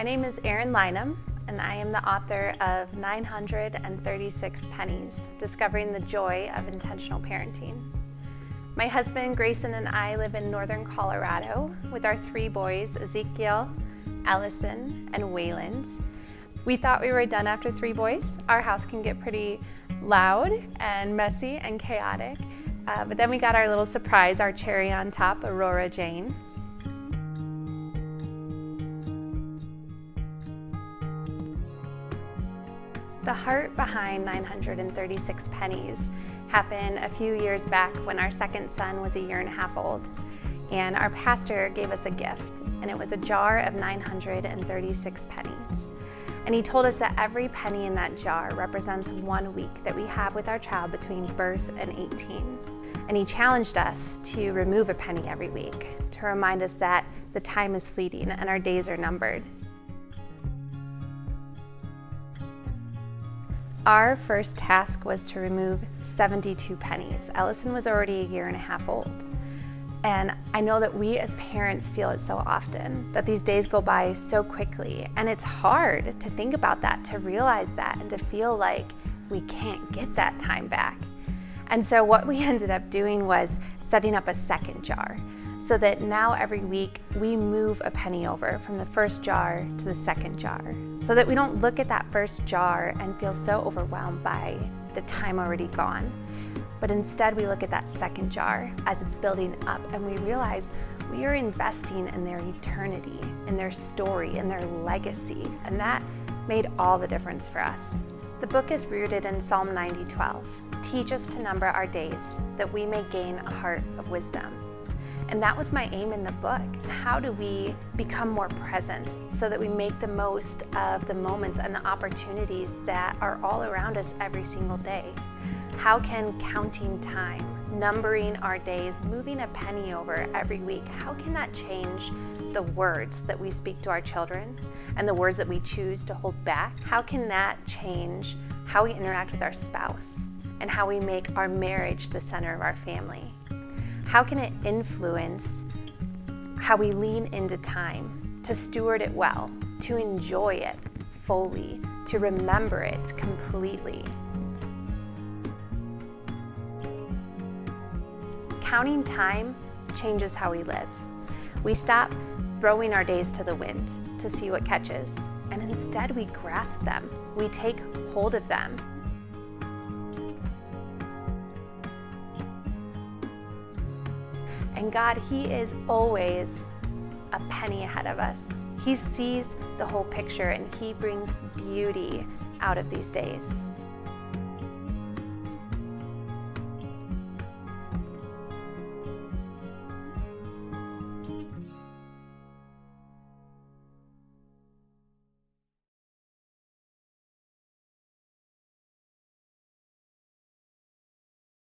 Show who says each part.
Speaker 1: name is Erin Lynham, and I am the author of 936 Pennies, Discovering the Joy of Intentional Parenting. My husband Grayson and I live in northern Colorado with our 3 boys, Ezekiel, Ellison, and Wayland. We thought we were done after 3 boys. Our house can get pretty loud and messy and chaotic, but then we got our little surprise, our cherry on top, Aurora Jane. The heart behind 936 Pennies happened a few years back when our second son was a year and a half old, and our pastor gave us a gift, and it was a jar of 936 pennies. And he told us that every penny in that jar represents 1 week that we have with our child between birth and 18. And he challenged us to remove a penny every week to remind us that the time is fleeting and our days are numbered. Our first task was to remove 72 pennies. Ellison was already a year and a half old. And I know that we as parents feel it so often, that these days go by so quickly. And it's hard to think about that, to realize that, and to feel like we can't get that time back. And so what we ended up doing was setting up a second jar, so that now every week we move a penny over from the first jar to the second jar, so that we don't look at that first jar and feel so overwhelmed by the time already gone. But instead we look at that second jar as it's building up, and we realize we are investing in their eternity, in their story, in their legacy, and that made all the difference for us. The book is rooted in Psalm 90:12. Teach us to number our days, that we may gain a heart of wisdom. And that was my aim in the book. How do we become more present so that we make the most of the moments and the opportunities that are all around us every single day? How can counting time, numbering our days, moving a penny over every week, how can that change the words that we speak to our children and the words that we choose to hold back? How can that change how we interact with our spouse and how we make our marriage the center of our family? How can it influence how we lean into time, to steward it well, to enjoy it fully, to remember it completely? Counting time changes how we live. We stop throwing our days to the wind to see what catches, and instead we grasp them. We take hold of them. And God, He is always a penny ahead of us. He sees the whole picture, and He brings beauty out of these days.